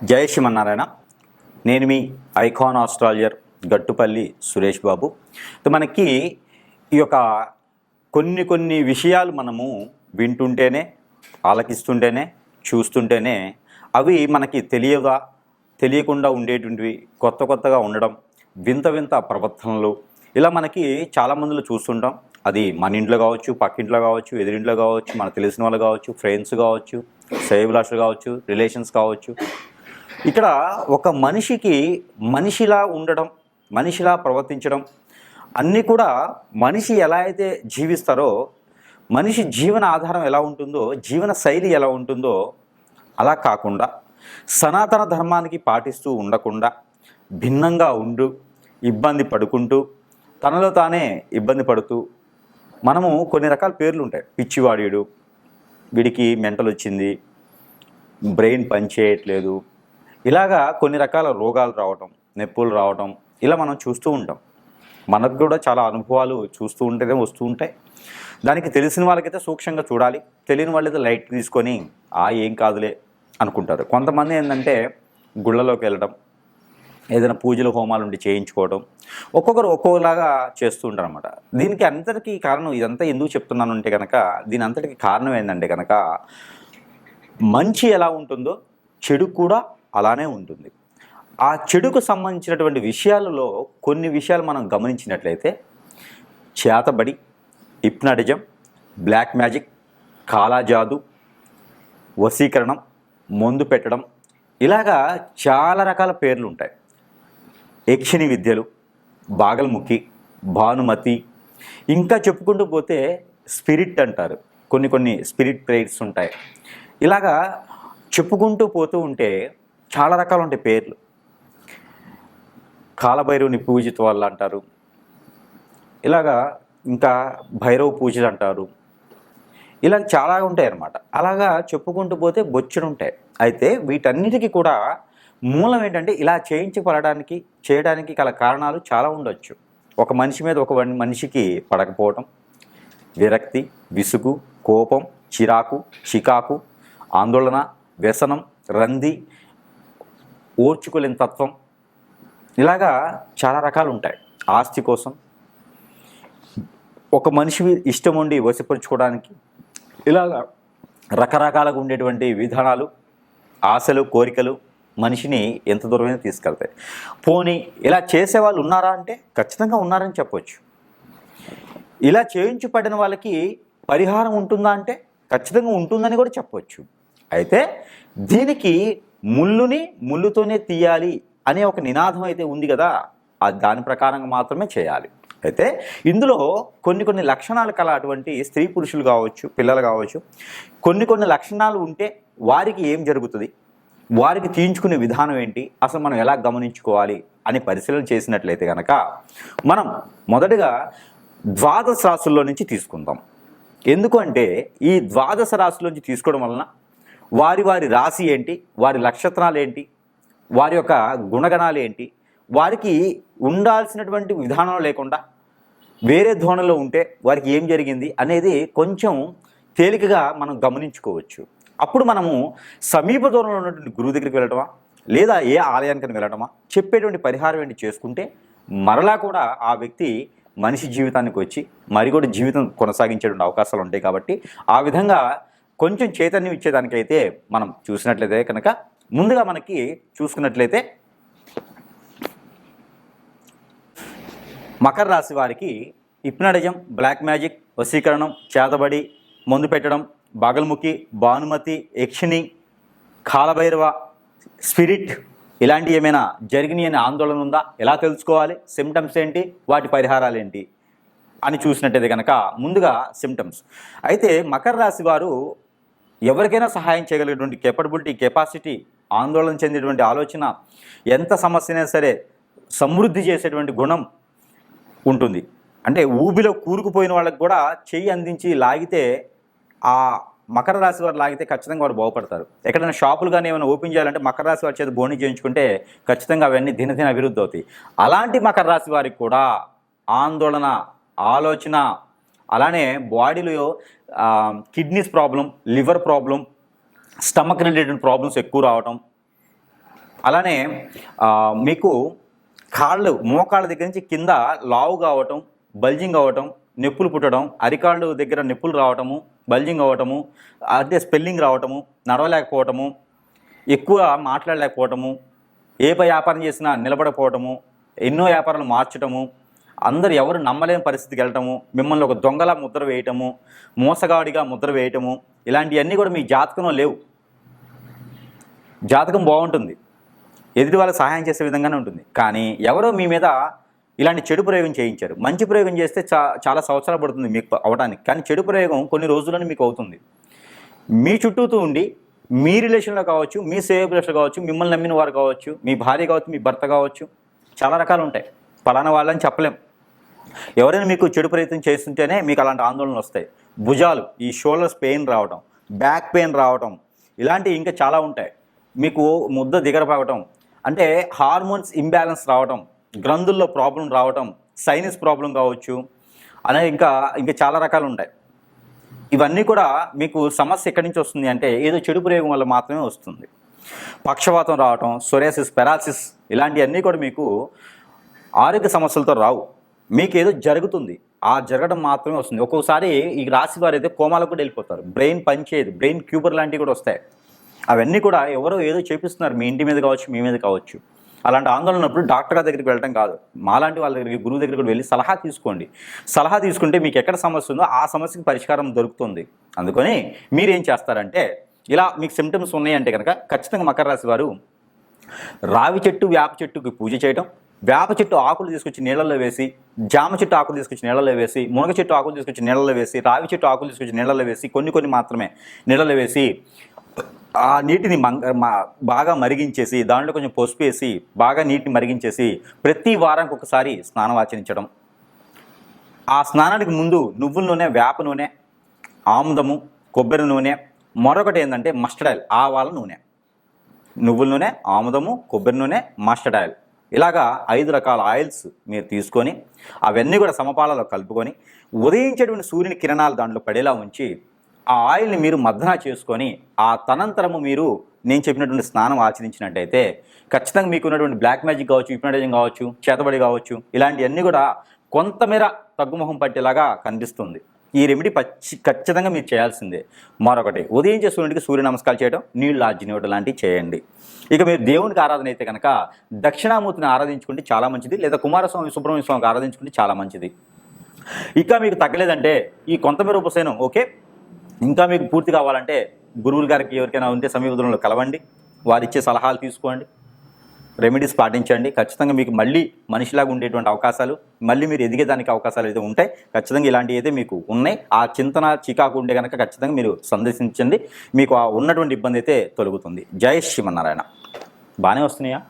జై శ్రీమన్నారాయణ. నేను మీ icon astrologer Gattupalli Suresh Babu. మనకి ఈ యొక్క కొన్ని విషయాలు మనము వింటుంటేనే, ఆలకిస్తుంటేనే, చూస్తుంటేనే అవి మనకి తెలియకుండా ఉండేటువంటివి, కొత్తగా ఉండడం, వింత ప్రవర్తనలు ఇలా మనకి చాలామందిలో చూస్తుంటాం. అది మన ఇంట్లో కావచ్చు, పక్కింట్లో కావచ్చు, ఎదురింట్లో కావచ్చు, మనకు తెలిసిన వాళ్ళు కావచ్చు, ఫ్రెండ్స్ కావచ్చు, శ్రేయోభిలాషులు కావచ్చు, రిలేషన్స్ కావచ్చు. ఇక్కడ ఒక మనిషికి మనిషిలా ఉండడం, మనిషిలా ప్రవర్తించడం అన్నీ కూడా మనిషి ఎలా అయితే జీవిస్తారో, మనిషి జీవన ఆధారం ఎలా ఉంటుందో, జీవన శైలి ఎలా ఉంటుందో అలా కాకుండా సనాతన ధర్మానికి పాటిస్తూ ఉండకుండా భిన్నంగా ఇబ్బంది పడుకుంటూ తనలో తానే ఇబ్బంది పడుతూ మనము కొన్ని రకాల పేర్లు ఉంటాయి. పిచ్చివాడీడు, వీడికి మెంటల్ వచ్చింది, బ్రెయిన్ పనిచేయట్లేదు, ఇలాగా కొన్ని రకాల రోగాలు రావటం, నొప్పులు రావటం ఇలా మనం చూస్తూ ఉంటాం. మనకు కూడా చాలా అనుభవాలు చూస్తూ ఉంటేనే వస్తూ ఉంటాయి. దానికి తెలిసిన వాళ్ళకైతే సూక్ష్మంగా చూడాలి, తెలియని వాళ్ళైతే లైట్ తీసుకొని ఏం కాదులే అనుకుంటారు. కొంతమంది ఏంటంటే గుళ్ళలోకి వెళ్ళడం, ఏదైనా పూజలు హోమాలు ఉండి చేయించుకోవడం, ఒక్కొక్కరు ఒక్కొక్కలాగా చేస్తూ ఉంటారు అన్నమాట. దీనికి అంతటికీ కారణం, ఇదంతా ఎందుకు చెప్తున్నాను అంటే కనుక, దీని అంతటికీ కారణం ఏంటంటే కనుక, మంచి ఎలా ఉంటుందో చెడు కూడా అలానే ఉంటుంది. ఆ చెడుకు సంబంధించినటువంటి విషయాలలో కొన్ని విషయాలు మనం గమనించినట్లయితే చేతబడి, హిప్నాటిజం, బ్లాక్ మ్యాజిక్, కాలాజాదు, వశీకరణం, మందు పెట్టడం, ఇలాగా చాలా రకాల పేర్లు ఉంటాయి. యక్షిణి విద్యలు, బాగల్ముఖి, భానుమతి, ఇంకా చెప్పుకుంటూ పోతే స్పిరిట్ అంటారు. కొన్ని స్పిరిట్ ప్రేయర్స్ ఉంటాయి. ఇలాగా చెప్పుకుంటూ పోతూ ఉంటే చాలా రకాలు ఉంటాయి పేర్లు. కాలభైరవుని పూజిత వాళ్ళు అంటారు, ఇలాగా ఇంకా భైరవ పూజలు అంటారు, ఇలా చాలా ఉంటాయి అన్నమాట. అలాగా చెప్పుకుంటూ పోతే బొచ్చుడు ఉంటాయి. అయితే వీటన్నిటికీ కూడా మూలం ఏంటంటే, ఇలా చేయడానికి గల కారణాలు చాలా ఉండొచ్చు. ఒక మనిషి మీద ఒక మనిషికి పడకపోవటం, విరక్తి, విసుగు, కోపం, చిరాకు, చికాకు, ఆందోళన, వ్యసనం, రంది, ఓర్చుకోలేని తత్వం, ఇలాగా చాలా రకాలు ఉంటాయి. ఆస్తి కోసం, ఒక మనిషి ఇష్టం ఉండి వశపరుచుకోవడానికి, ఇలాగా రకరకాలుగా ఉండేటువంటి విధానాలు, ఆశలు, కోరికలు మనిషిని ఎంత దూరమైనా తీసుకెళ్తాయి. పోనీ ఇలా చేసేవాళ్ళు ఉన్నారా అంటే ఖచ్చితంగా ఉన్నారని చెప్పవచ్చు. ఇలా చేయించబడిన వాళ్ళకి పరిహారం ఉంటుందా అంటే ఖచ్చితంగా ఉంటుందని కూడా చెప్పవచ్చు. అయితే దీనికి ముళ్ళుతోనే తీయాలి అనే ఒక నినాదం అయితే ఉంది కదా, దాని ప్రకారంగా మాత్రమే చేయాలి. అయితే ఇందులో కొన్ని లక్షణాలు కల అటువంటి స్త్రీ పురుషులు కావచ్చు, పిల్లలు కావచ్చు, కొన్ని లక్షణాలు ఉంటే వారికి ఏం జరుగుతుంది, వారికి తీయించుకునే విధానం ఏంటి, అసలు మనం ఎలా గమనించుకోవాలి అని పరిశీలన చేసినట్లయితే కనుక, మనం మొదటగా ద్వాదశ రాశుల్లో నుంచి తీసుకుందాం. ఎందుకంటే ఈ ద్వాదశ రాశుల్లోంచి తీసుకోవడం వలన వారి రాశి ఏంటి, వారి నక్షత్రాలు ఏంటి, వారి యొక్క గుణగణాలు ఏంటి, వారికి ఉండాల్సినటువంటి విధానం లేకుండా వేరే ధోరణిలో ఉంటే వారికి ఏం జరిగింది అనేది కొంచెం తేలికగా మనం గమనించుకోవచ్చు. అప్పుడు మనము సమీప దూరంలో ఉన్నటువంటి గురువు దగ్గరికి వెళ్ళటమా, లేదా ఏ ఆలయానికి వెళ్ళటమా, చెప్పేటువంటి పరిహారం ఏంటి చేసుకుంటే మరలా కూడా ఆ వ్యక్తి మనిషి జీవితానికి వచ్చి మరి కూడా జీవితం కొనసాగించేటువంటి అవకాశాలు ఉంటాయి. కాబట్టి ఆ విధంగా కొంచెం చైతన్యం ఇచ్చేదానికైతే మనం చూసినట్లయితే కనుక, ముందుగా మనకి చూసుకున్నట్లయితే మకర రాశి వారికి హిప్నాటిజం, బ్లాక్ మ్యాజిక్, వశీకరణం, చేతబడి, మందు పెట్టడం, బాగల్ముఖి, భానుమతి, యక్షిణి, కాలభైరవ, స్పిరిట్ ఇలాంటివి ఏమైనా జరిగినాయి అనే ఆందోళన ఉందా, ఎలా తెలుసుకోవాలి, సిమ్టమ్స్ ఏంటి, వాటి పరిహారాలు ఏంటి అని చూసినట్టయితే కనుక, ముందుగా సిమ్టమ్స్. అయితే మకర రాశి వారు ఎవరికైనా సహాయం చేయగలిగేటువంటి కెపాసిటీ, ఆందోళన చెందేటువంటి ఆలోచన, ఎంత సమస్యనే సరే సమృద్ధి చేసేటువంటి గుణం ఉంటుంది. అంటే ఊబిలో కూరుకుపోయిన వాళ్ళకి కూడా చెయ్యి అందించి లాగితే, ఆ మకర రాశి వారు లాగితే ఖచ్చితంగా వారు బాగుపడతారు. ఎక్కడైనా షాపులు కానీ ఏమైనా ఓపెన్ చేయాలంటే మకర రాశి వారి చేత బోని చేయించుకుంటే ఖచ్చితంగా అవన్నీ దినదిన అభివృద్ధి అవుతాయి. అలాంటి మకర రాశి వారికి కూడా ఆందోళన, ఆలోచన, అలానే బాడీలో kidneys problem, liver problem, stomach related problems ఎక్కువ రావటం, అలానే మీకు కాళ్ళు మోకాళ్ళ దగ్గర నుంచి కింద లావు కావటం, బల్జింగ్ అవ్వటం, నొప్పులు పుట్టడం, అరికాళ్ళు దగ్గర నొప్పులు రావటము, బల్జింగ్ అవ్వటము, అదే స్పెల్లింగ్ రావటము, నడవలేకపోవటము, ఎక్కువ మాట్లాడలేకపోవటము, ఏ వ్యాపారం చేసినా నిలబడకపోవటము, ఎన్నో వ్యాపారాలు మార్చటము, అందరు ఎవరు నమ్మలేని పరిస్థితికి వెళ్ళటము, మిమ్మల్ని ఒక దొంగలా ముద్ర వేయటము, మోసగాడిగా ముద్ర వేయటము, ఇలాంటివన్నీ కూడా మీ జాతకంలో లేవు. జాతకం బాగుంటుంది, ఎదుటి వాళ్ళకి సహాయం చేసే విధంగానే ఉంటుంది. కానీ ఎవరో మీ మీద ఇలాంటి చెడు ప్రయోగం చేయించారు. మంచి ప్రయోగం చేస్తే చాలా సంవత్సరాలు పడుతుంది మీకు అవడానికి, కానీ చెడు ప్రయోగం కొన్ని రోజుల్లోనే మీకు అవుతుంది. మీ చుట్టూతూ ఉండి మీ రిలేషన్లో కావచ్చు, మీ సేవకులు కావచ్చు, మిమ్మల్ని నమ్మిన వారు కావచ్చు, మీ భార్య కావచ్చు, మీ భర్త కావచ్చు, చాలా రకాలు ఉంటాయి. పలానా వాళ్ళని చెప్పలేం. ఎవరైనా మీకు చెడు ప్రయత్నం చేస్తుంటేనే మీకు అలాంటి ఆందోళనలు వస్తాయి. భుజాలు, ఈ షోల్డర్స్ పెయిన్ రావటం, బ్యాక్ పెయిన్ రావటం, ఇలాంటివి ఇంకా చాలా ఉంటాయి. మీకు ముద్ద దిగరపోవటం, అంటే హార్మోన్స్ ఇంబ్యాలెన్స్ రావటం, గ్రంథుల్లో ప్రాబ్లం రావటం, సైనస్ ప్రాబ్లం కావచ్చు, అనేది ఇంకా చాలా రకాలు ఉంటాయి. ఇవన్నీ కూడా మీకు సమస్య ఎక్కడి నుంచి వస్తుంది అంటే ఏదో చెడు ప్రయోగం వల్ల మాత్రమే వస్తుంది. పక్షవాతం రావటం, సోరియాసిస్, పెరాలసిస్, ఇలాంటివన్నీ కూడా మీకు ఆరోగ్య సమస్యలతో రావు. మీకు ఏదో జరుగుతుంది, ఆ జరగడం మాత్రమే వస్తుంది. ఒక్కొక్కసారి ఈ రాశి వారు అయితే కోమాలకు కూడా వెళ్ళిపోతారు, బ్రెయిన్ పనిచేయదు, బ్రెయిన్ క్యూబర్ లాంటివి కూడా వస్తాయి. అవన్నీ కూడా ఎవరో ఏదో చేపిస్తున్నారు, మీ ఇంటి మీద కావచ్చు, మీ మీద కావచ్చు. అలాంటి ఆందోళన ఉన్నప్పుడు డాక్టర్ గారి దగ్గరికి వెళ్ళడం కాదు, మాలాంటి వాళ్ళ దగ్గరికి, గురువు దగ్గరికి కూడా వెళ్ళి సలహా తీసుకోండి. సలహా తీసుకుంటే మీకు ఎక్కడ సమస్య ఉందో ఆ సమస్యకి పరిష్కారం దొరుకుతుంది. అందుకని మీరేం చేస్తారంటే, ఇలా మీకు సిమ్టమ్స్ ఉన్నాయంటే కనుక ఖచ్చితంగా మకర రాశి వారు రావి చెట్టు, వేప చెట్టుకి పూజ చేయడం, వేప చెట్టు ఆకులు తీసుకొచ్చి నీళ్ళల్లో వేసి, జామ చెట్టు ఆకులు తీసుకొచ్చి నీళ్ళల్లో వేసి, మునగ చెట్టు ఆకులు తీసుకొచ్చి నీళ్ళల్లో వేసి, రావి చెట్టు ఆకులు తీసుకొచ్చి నీళ్ళల్లో వేసి, కొన్ని మాత్రమే నీళ్ళల్లో వేసి ఆ నీటిని బాగా మరిగించేసి, దాంట్లో కొంచెం పసుపు వేసి బాగా నీటిని మరిగించేసి ప్రతి వారానికి ఒకసారి స్నానం ఆచరించడం. ఆ స్నానానికి ముందు నువ్వుల నూనె, వేప నూనె, ఆముదము, కొబ్బరి నూనె, మరొకటి ఏంటంటే మస్టర్డ్ ఆయిల్, ఆవాల నూనె, నువ్వుల నూనె, ఆముదము, కొబ్బరి నూనె, మస్టర్డ్ ఆయిల్, ఇలాగా 5 రకాల ఆయిల్స్ మీరు తీసుకొని అవన్నీ కూడా సమపాలలో కలుపుకొని ఉదయించేటువంటి సూర్యుని కిరణాలు దాంట్లో పడేలా ఉంచి ఆ ఆయిల్ని మీరు మర్దన చేసుకొని ఆ తనంతరము మీరు నేను చెప్పినటువంటి స్నానం ఆచరించినట్టయితే ఖచ్చితంగా మీకు ఉన్నటువంటి బ్లాక్ మ్యాజిక్ కావచ్చు, హిప్నోటైజింగ్ కావచ్చు, చేతబడి కావచ్చు, ఇలాంటివన్నీ కూడా కొంతమేర తగ్గుముఖం పట్టేలాగా కనిపిస్తుంది. ఈ రెమెడీ ఖచ్చితంగా మీరు చేయాల్సిందే. మరొకటి, ఉదయించే సూర్యుడికి సూర్య నమస్కారాలు చేయడం, నీళ్లు ఆర్జినివ్వడం లాంటివి చేయండి. ఇక మీరు దేవునికి ఆరాధన అయితే కనుక దక్షిణామూర్తిని ఆరాధించుకుంటే చాలా మంచిది, లేదా కుమారస్వామి, సుబ్రహ్మణ్య స్వామికి ఆరాధించుకుంటే చాలా మంచిది. ఇక మీకు తగ్గలేదంటే ఈ కొంతమేర ఉపశమనం ఓకే, ఇంకా మీకు పూర్తి కావాలంటే గురువుల గారికి ఎవరికైనా ఉంటే సమీప దూరంలో కలవండి, వారిచ్చే సలహాలు తీసుకోండి, రెమెడీస్ పాటించండి. ఖచ్చితంగా మీకు మళ్ళీ మనిషిలాగా ఉండేటువంటి అవకాశాలు, మళ్ళీ మీరు ఎదిగేదానికి అవకాశాలు అయితే ఉంటాయి. ఖచ్చితంగా ఇలాంటివి అయితే మీకు ఉన్నాయి. ఆ చింతన చికాకు ఉంటే కనుక ఖచ్చితంగా మీరు సందర్శించండి, మీకు ఆ ఉన్నటువంటి ఇబ్బంది అయితే తొలగుతుంది. జై శ్రీమన్నారాయణ. బాగానే వస్తున్నాయా?